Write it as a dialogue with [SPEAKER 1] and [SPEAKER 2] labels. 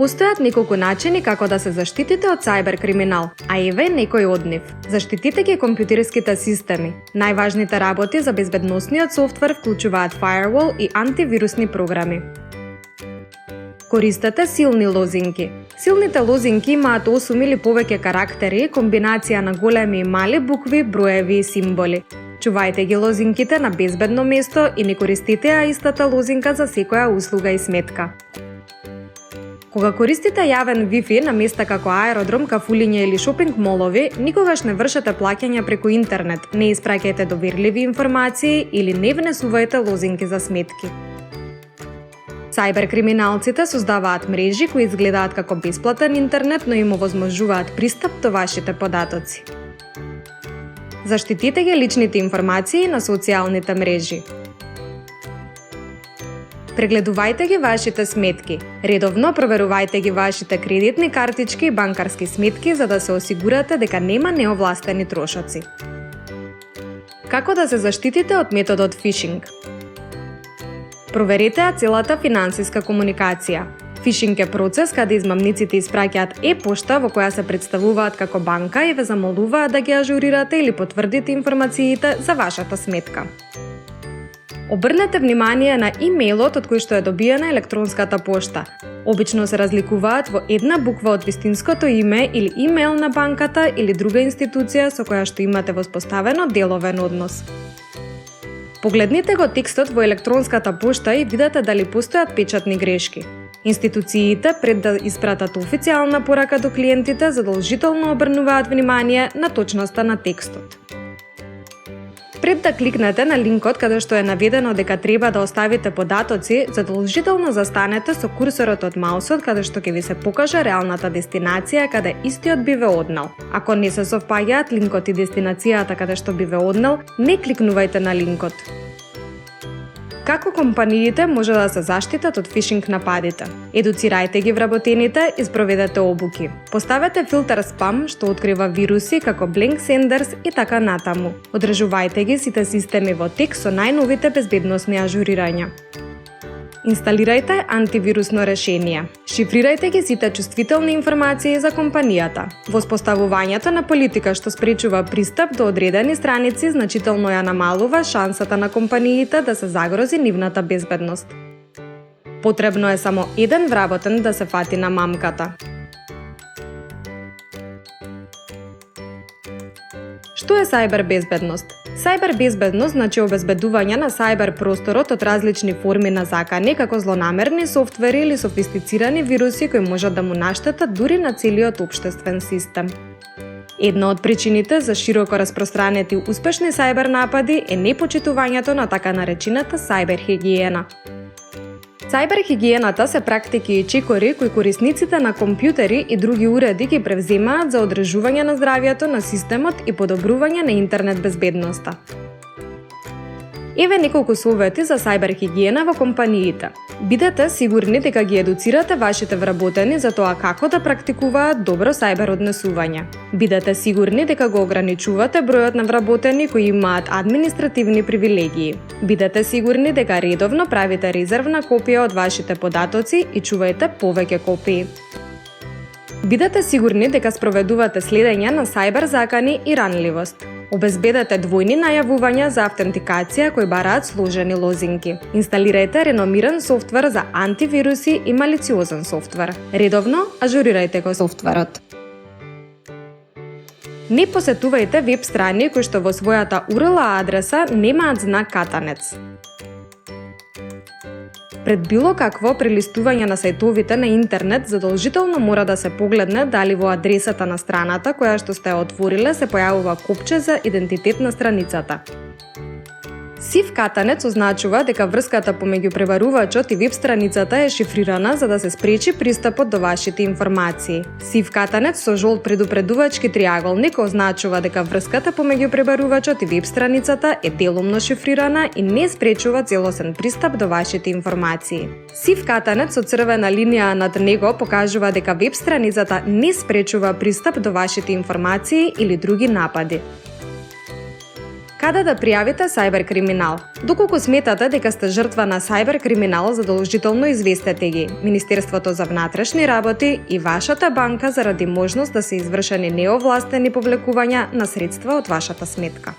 [SPEAKER 1] Постојат неколку начини како да се заштитите од сајбер криминал, а еве некои од нив. Заштитите ги компјутерските системи. Најважните работи за безбедносниот софтвер вклучуваат firewall и антивирусни програми. Користете силни лозинки. Силните лозинки имаат 8 или повеќе карактери, комбинација на големи и мали букви, броеви и символи. Чувајте ги лозинките на безбедно место и не користите ја истата лозинка за секоја услуга и сметка. Кога користите јавен Wi-Fi на места како аеродром, кафулиња или шопинг молови, никогаш не вршете плаќања преку интернет, не испраќајте доверливи информации или не внесувајте лозинки за сметки. Сајбер-криминалците создаваат мрежи кои изгледаат како бесплатен интернет, но им овозможуваат пристап до вашите податоци. Заштитите ги личните информации на социјалните мрежи. Прегледувајте ги вашите сметки. Редовно проверувајте ги вашите кредитни картички и банкарски сметки за да се осигурате дека нема неовластени трошоци. Како да се заштитите од методот фишинг? Проверете ја целата финансиска комуникација. Фишинг е процес каде измамниците испраќаат e-пошта во која се представуваат како банка и ве замолуваат да ги ажурирате или потврдите информациите за вашата сметка. Обрнете внимание на имејлот од кој што е добиена електронската пошта. Обично се разликуваат во една буква од вистинското име или имејл на банката или друга институција со која што имате воспоставено деловен однос. Погледнете го текстот во електронската пошта и видете дали постојат печатни грешки. Институциите пред да испратат официјална порака до клиентите задолжително обрнуваат внимание на точноста на текстот. Пред да кликнете на линкот каде што е наведено дека треба да оставите податоци, задолжително застанете со курсорот од маусот каде што ќе ви се покаже реалната дестинација каде истиот би ве однел. Ако не се совпаѓаат линкот и дестинацијата каде што би ве однел, не кликнувајте на линкот. Како компаниите може да се заштитат од фишинг нападите? Едуцирајте ги вработените и спроведете обуки. Поставете филтер спам што открива вируси како Blank Senders и така натаму. Одржувајте ги сите системи во тек со најновите безбедносни ажурирања. Инсталирајте антивирусно решение. Шифрирајте ги сите чувствителни информации за компанијата. Воспоставувањето на политика што спречува пристап до одредени страници значително ја намалува шансата на компаниите да се загрози нивната безбедност. Потребно е само еден вработен да се фати на мамката. Што е сајбер безбедност? Сајбер безбедност значи обезбедување на сајбер просторот од различни форми на закани, како злонамерни софтвери или софистицирани вируси кои можат да му наштетат дури на целиот општествен систем. Една од причините за широко распространети успешни сајбер напади е непочитувањето на така наречената сајбер хигиена. Сајбер хигиената се практики и чекори кои корисниците на компјутери и други уреди ги превземаат за одржување на здравјето на системот и подобрување на интернет безбедноста. Еве неколку совети за сајбер хигиена во компаниите. Бидете сигурни дека ги едуцирате вашите вработени за тоа како да практикуваат добро сајбер однесување. Бидете сигурни дека го ограничувате бројот на вработени кои имаат административни привилегии. Бидете сигурни дека редовно правите резервна копија од вашите податоци и чувајте повеќе копии. Бидете сигурни дека спроведувате следење на сајбер закани и ранливост. Обезбедете двојни најавувања за автентикација кои бараат сложени лозинки. Инсталирајте реномиран софтвер за антивируси и малициозен софтвер. Редовно ажурирајте го софтверот. Не посетувајте веб страни кои што во својата URL адреса немаат знак катанец. Пред било какво прелистување на сајтовите на интернет, задолжително мора да се погледне дали во адресата на страната која што сте отвориле се појавува копче за идентитет на страницата. Сив катанец означува дека врската помеѓу преварувачот и веб страницата е шифрирана за да се спречи пристапот до вашите информации. Сив катанец со жолт предупредувачки триаголник означува дека врската помеѓу пребарувачот и веб страницата е делумно шифрирана и не спречува целосен пристап до вашите информации. Сив катанец со црвена линија над него покажува дека веб страницата не спречува пристап до вашите информации или други напади. Каде да пријавите сајбер криминал? Доколку сметате дека сте жртва на сајбер криминал, задолжително известете ги Министерството за внатрешни работи и вашата банка заради можност да се извршени неовластени повлекувања на средства од вашата сметка.